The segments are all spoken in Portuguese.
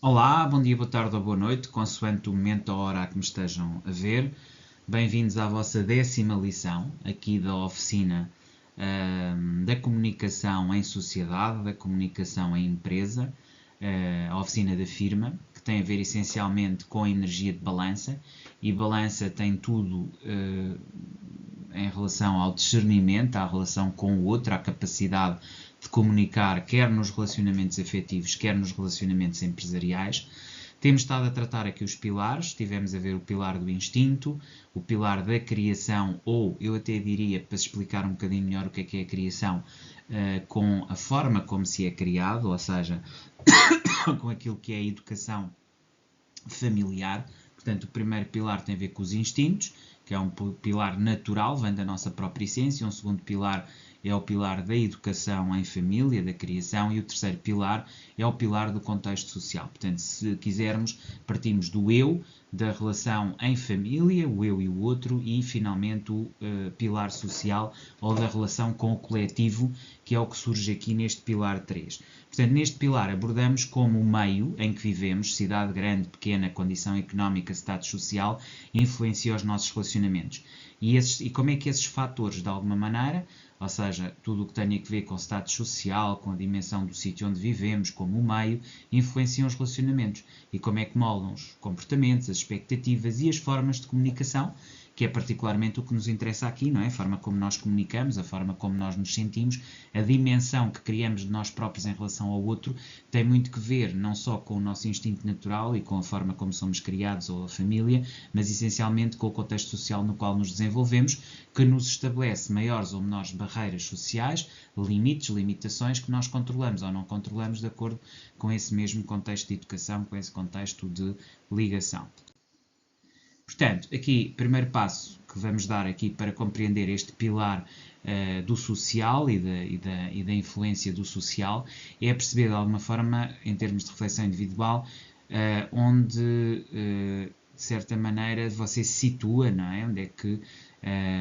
Olá, bom dia, boa tarde ou boa noite, consoante o momento ou a hora a que me estejam a ver. Bem-vindos à vossa 10ª lição, aqui da oficina da comunicação em sociedade, da comunicação em empresa, a oficina da firma, que tem a ver essencialmente com a energia de balança, e balança tem tudo em relação ao discernimento, à relação com o outro, à capacidade de comunicar, quer nos relacionamentos afetivos, quer nos relacionamentos empresariais. Temos estado a tratar aqui os pilares, estivemos a ver o pilar do instinto, o pilar da criação, ou eu até diria, para explicar um bocadinho melhor o que é a criação, com a forma como se é criado, ou seja, com aquilo que é a educação familiar. Portanto, o primeiro pilar tem a ver com os instintos, que é um pilar natural, vem da nossa própria essência. Um segundo pilar é o pilar da educação em família, da criação, e o terceiro pilar é o pilar do contexto social. Portanto, se quisermos, partimos do eu, da relação em família, o eu e o outro, e finalmente o pilar social, ou da relação com o coletivo, que é o que surge aqui neste pilar 3. Portanto, neste pilar abordamos como o meio em que vivemos, cidade grande, pequena, condição económica, status social, influencia os nossos relacionamentos. E como é que esses fatores, de alguma maneira, ou seja, tudo o que tenha a ver com o status social, com a dimensão do sítio onde vivemos, como o meio, influenciam os relacionamentos. E como é que moldam os comportamentos, as expectativas e as formas de comunicação, que é particularmente o que nos interessa aqui, não é? A forma como nós comunicamos, a forma como nós nos sentimos, a dimensão que criamos de nós próprios em relação ao outro, tem muito que ver não só com o nosso instinto natural e com a forma como somos criados ou a família, mas essencialmente com o contexto social no qual nos desenvolvemos, que nos estabelece maiores ou menores barreiras sociais, limites, limitações que nós controlamos ou não controlamos de acordo com esse mesmo contexto de educação, com esse contexto de ligação. Portanto, aqui, primeiro passo que vamos dar aqui para compreender este pilar do social e da influência do social é perceber de alguma forma, em termos de reflexão individual, onde, de certa maneira, você se situa, não é? Onde é que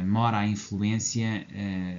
mora a influência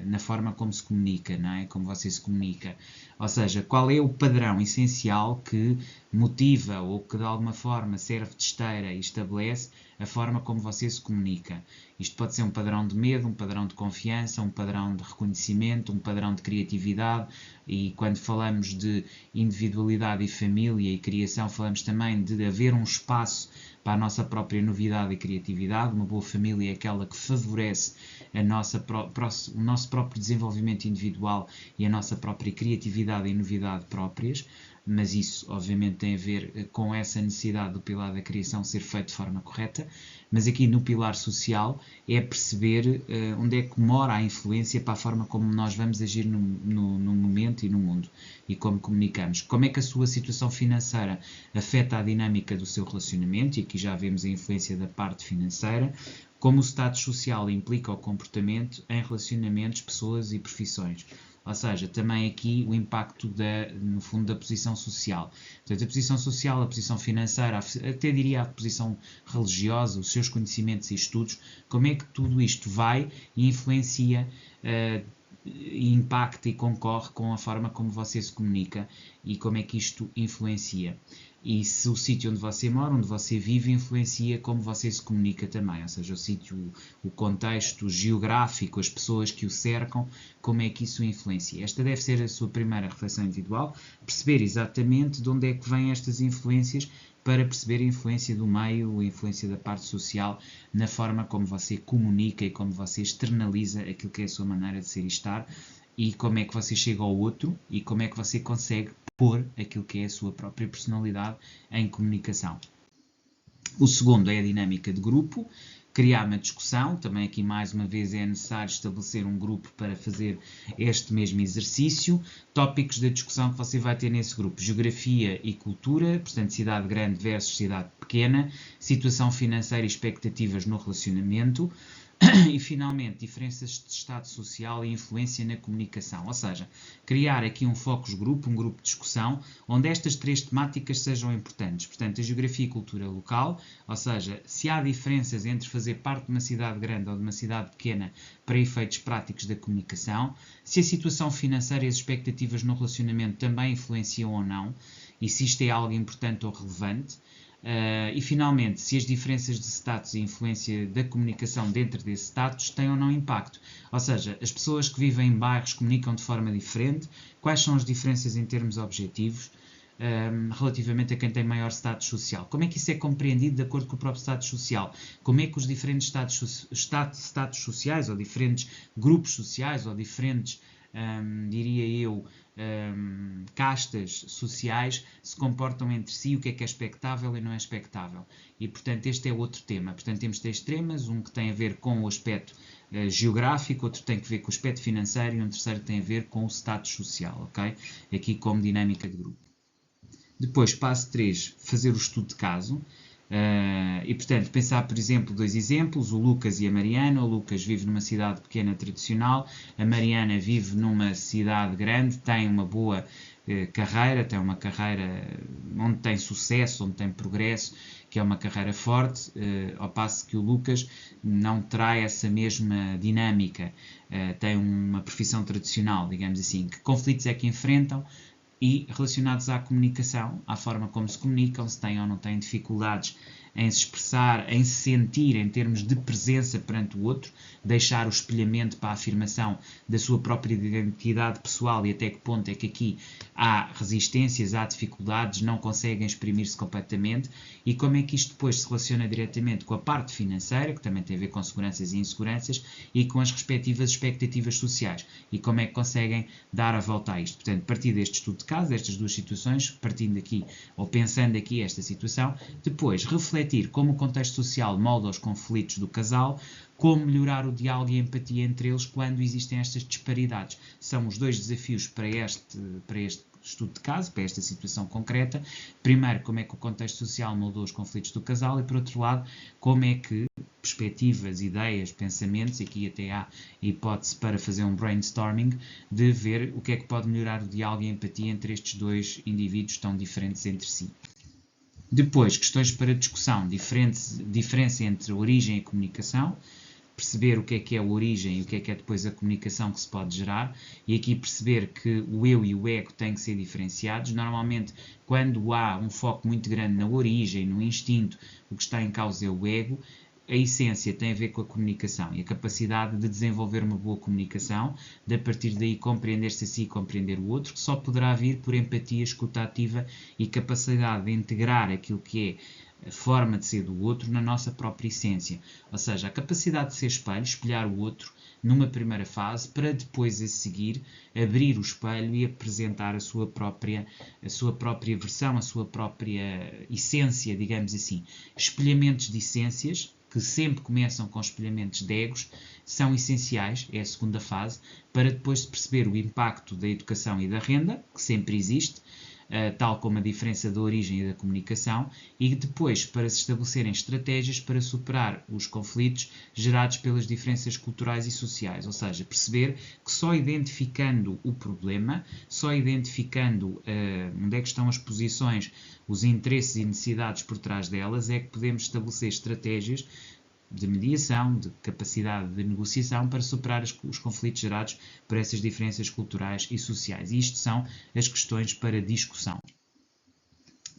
na forma como se comunica, não é? Como você se comunica. Ou seja, qual é o padrão essencial que motiva ou que de alguma forma serve de esteira e estabelece a forma como você se comunica. Isto pode ser um padrão de medo, um padrão de confiança, um padrão de reconhecimento, um padrão de criatividade, e quando falamos de individualidade e família e criação, falamos também de haver um espaço para a nossa própria novidade e criatividade. Uma boa família é aquela que favorece o nosso próprio desenvolvimento individual e a nossa própria criatividade e novidade próprias, mas isso obviamente tem a ver com essa necessidade do pilar da criação ser feito de forma correta. Mas aqui no pilar social é perceber onde é que mora a influência para a forma como nós vamos agir no momento e no mundo, e como comunicamos. Como é que a sua situação financeira afeta a dinâmica do seu relacionamento, e aqui já vemos a influência da parte financeira. Como o status social implica o comportamento em relacionamentos, pessoas e profissões. Ou seja, também aqui o impacto, no fundo, da posição social. Portanto, a posição social, a posição financeira, até diria a posição religiosa, os seus conhecimentos e estudos, como é que tudo isto vai e influencia, e impacta e concorre com a forma como você se comunica e como é que isto influencia. E se o sítio onde você mora, onde você vive, influencia como você se comunica também, ou seja, o sítio, o contexto geográfico, as pessoas que o cercam, como é que isso influencia. Esta deve ser a sua primeira reflexão individual, perceber exatamente de onde é que vêm estas influências, para perceber a influência do meio, a influência da parte social, na forma como você comunica e como você externaliza aquilo que é a sua maneira de ser e estar, e como é que você chega ao outro, e como é que você consegue pôr aquilo que é a sua própria personalidade em comunicação. O segundo é a dinâmica de grupo, criar uma discussão. Também aqui mais uma vez é necessário estabelecer um grupo para fazer este mesmo exercício. Tópicos da discussão que você vai ter nesse grupo: geografia e cultura, portanto cidade grande versus cidade pequena, situação financeira e expectativas no relacionamento. E, finalmente, diferenças de estado social e influência na comunicação. Ou seja, criar aqui um focus group, um grupo de discussão, onde estas três temáticas sejam importantes. Portanto, a geografia e cultura local, ou seja, se há diferenças entre fazer parte de uma cidade grande ou de uma cidade pequena para efeitos práticos da comunicação, se a situação financeira e as expectativas no relacionamento também influenciam ou não, e se isto é algo importante ou relevante. E finalmente, se as diferenças de status e influência da comunicação dentro desse status têm ou não impacto. Ou seja, as pessoas que vivem em bairros comunicam de forma diferente, quais são as diferenças em termos objetivos, relativamente a quem tem maior status social. Como é que isso é compreendido de acordo com o próprio status social? Como é que os diferentes status sociais, ou diferentes grupos sociais, ou diferentes, diria eu, castas sociais se comportam entre si, o que é expectável e não é expectável. E, portanto, este é outro tema. Portanto, temos três temas, um que tem a ver com o aspecto geográfico, outro tem a ver com o aspecto financeiro e um terceiro tem a ver com o status social, ok? Aqui como dinâmica de grupo. Depois, passo 3, fazer o estudo de caso. E, portanto, pensar, por exemplo, dois exemplos, o Lucas e a Mariana. O Lucas vive numa cidade pequena tradicional, a Mariana vive numa cidade grande, tem uma boa carreira, tem uma carreira onde tem sucesso, onde tem progresso, que é uma carreira forte, ao passo que o Lucas não terá essa mesma dinâmica, tem uma profissão tradicional, digamos assim. Que conflitos é que enfrentam? E relacionados à comunicação, à forma como se comunicam, se têm ou não têm dificuldades em se expressar, em se sentir em termos de presença perante o outro, deixar o espelhamento para a afirmação da sua própria identidade pessoal e até que ponto é que aqui há resistências, há dificuldades, não conseguem exprimir-se completamente e como é que isto depois se relaciona diretamente com a parte financeira, que também tem a ver com seguranças e inseguranças, e com as respectivas expectativas sociais e como é que conseguem dar a volta a isto. Portanto, a partir deste estudo de caso, destas duas situações, partindo aqui ou pensando aqui esta situação, depois refletir como o contexto social molda os conflitos do casal, como melhorar o diálogo e a empatia entre eles quando existem estas disparidades. São os dois desafios para este estudo de caso, para esta situação concreta. Primeiro, como é que o contexto social moldou os conflitos do casal e, por outro lado, como é que perspectivas, ideias, pensamentos, aqui até há hipótese para fazer um brainstorming, de ver o que é que pode melhorar o diálogo e a empatia entre estes dois indivíduos tão diferentes entre si. Depois, questões para discussão, diferença entre origem e comunicação, perceber o que é a origem e o que é depois a comunicação que se pode gerar, e aqui perceber que o eu e o ego têm que ser diferenciados. Normalmente, quando há um foco muito grande na origem, no instinto, o que está em causa é o ego. A essência tem a ver com a comunicação e a capacidade de desenvolver uma boa comunicação, de a partir daí compreender-se a si e compreender o outro, que só poderá vir por empatia, escuta ativa e capacidade de integrar aquilo que é a forma de ser do outro na nossa própria essência. Ou seja, a capacidade de ser espelho, espelhar o outro numa primeira fase, para depois a seguir abrir o espelho e apresentar a sua própria versão, a sua própria essência, digamos assim. Espelhamentos de essências, que sempre começam com espelhamentos de egos, são essenciais, é a segunda fase, para depois se perceber o impacto da educação e da renda, que sempre existe, tal como a diferença da origem e da comunicação, e depois para se estabelecerem estratégias para superar os conflitos gerados pelas diferenças culturais e sociais, ou seja, perceber que só identificando o problema, só identificando onde é que estão as posições, os interesses e necessidades por trás delas, é que podemos estabelecer estratégias de mediação, de capacidade de negociação para superar os conflitos gerados por essas diferenças culturais e sociais. E isto são as questões para discussão.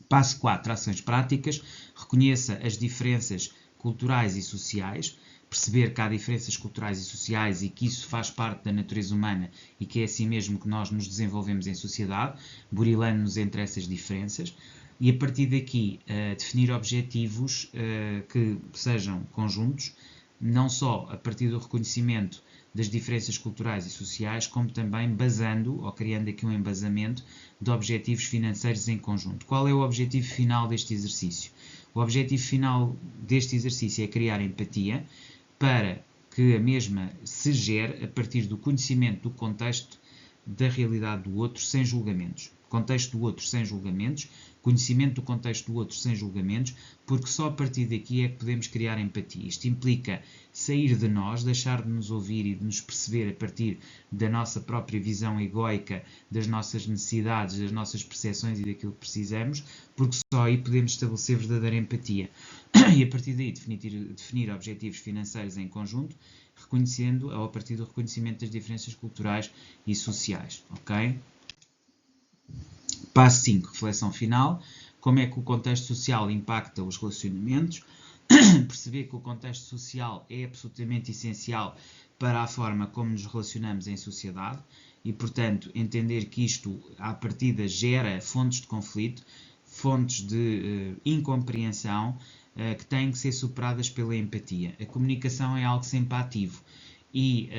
Passo 4. Ações práticas. Reconheça as diferenças culturais e sociais. Perceber que há diferenças culturais e sociais e que isso faz parte da natureza humana e que é assim mesmo que nós nos desenvolvemos em sociedade, burilando-nos entre essas diferenças. E a partir daqui definir objetivos que sejam conjuntos, não só a partir do reconhecimento das diferenças culturais e sociais, como também basando ou criando aqui um embasamento de objetivos financeiros em conjunto. Qual é o objetivo final deste exercício? O objetivo final deste exercício é criar empatia para que a mesma se gere a partir do conhecimento do contexto da realidade do outro sem julgamentos. Contexto do outro sem julgamentos, conhecimento do contexto do outro sem julgamentos, porque só a partir daqui é que podemos criar empatia. Isto implica sair de nós, deixar de nos ouvir e de nos perceber a partir da nossa própria visão egóica, das nossas necessidades, das nossas percepções e daquilo que precisamos, porque só aí podemos estabelecer verdadeira empatia. E a partir daí definir objetivos financeiros em conjunto, reconhecendo ou a partir do reconhecimento das diferenças culturais e sociais. Ok? Passo 5, reflexão final. Como é que o contexto social impacta os relacionamentos? Perceber que o contexto social é absolutamente essencial para a forma como nos relacionamos em sociedade e, portanto, entender que isto, à partida, gera fontes de conflito, fontes de incompreensão que têm que ser superadas pela empatia. A comunicação é algo sempre ativo. E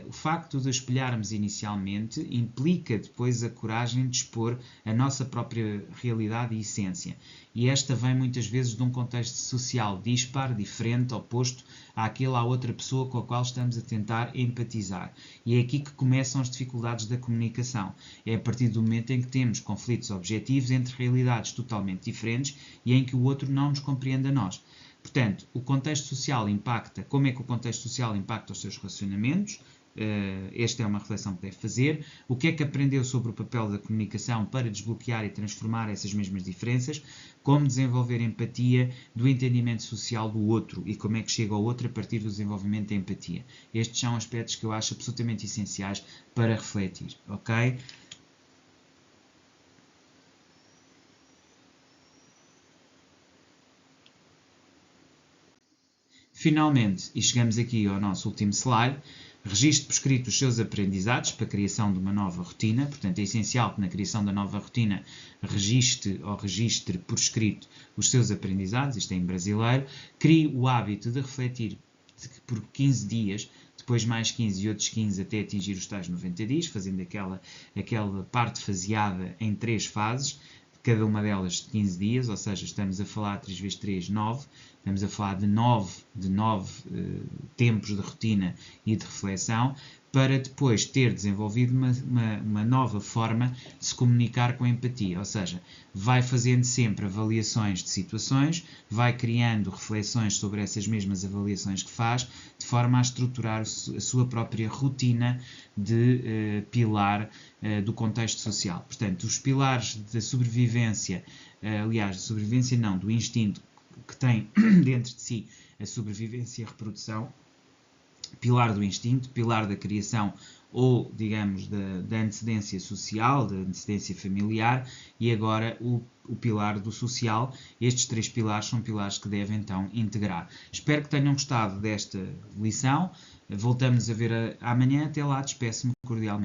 o facto de espelharmos inicialmente implica depois a coragem de expor a nossa própria realidade e essência. E esta vem muitas vezes de um contexto social dispar, diferente, oposto à outra pessoa com a qual estamos a tentar empatizar. E é aqui que começam as dificuldades da comunicação. É a partir do momento em que temos conflitos objetivos entre realidades totalmente diferentes e em que o outro não nos compreende a nós. Portanto, o contexto social impacta, como é que o contexto social impacta os seus relacionamentos? Esta é uma reflexão que deve fazer. O que é que aprendeu sobre o papel da comunicação para desbloquear e transformar essas mesmas diferenças? Como desenvolver empatia do entendimento social do outro e como é que chega ao outro a partir do desenvolvimento da empatia. Estes são aspectos que eu acho absolutamente essenciais para refletir, ok? Finalmente, e chegamos aqui ao nosso último slide, registre por escrito os seus aprendizados para a criação de uma nova rotina. Portanto, é essencial que na criação da nova rotina registre por escrito os seus aprendizados, isto é em brasileiro. Crie o hábito de refletir por 15 dias, depois mais 15 e outros 15 até atingir os tais 90 dias, fazendo aquela parte faseada em 3 fases, cada uma delas de 15 dias, ou seja, estamos a falar 3 vezes 3, 9, estamos a falar de 9 tempos de rotina e de reflexão, para depois ter desenvolvido uma nova forma de se comunicar com empatia, ou seja, vai fazendo sempre avaliações de situações, vai criando reflexões sobre essas mesmas avaliações que faz, de forma a estruturar a sua própria rotina de pilar do contexto social. Portanto, os pilares da sobrevivência, do instinto que tem dentro de si a sobrevivência e a reprodução, pilar do instinto, pilar da criação ou, digamos, da antecedência social, da antecedência familiar e agora o pilar do social. Estes 3 pilares são pilares que devem então integrar. Espero que tenham gostado desta lição. Voltamos a ver amanhã. Até lá, despeço-me cordialmente.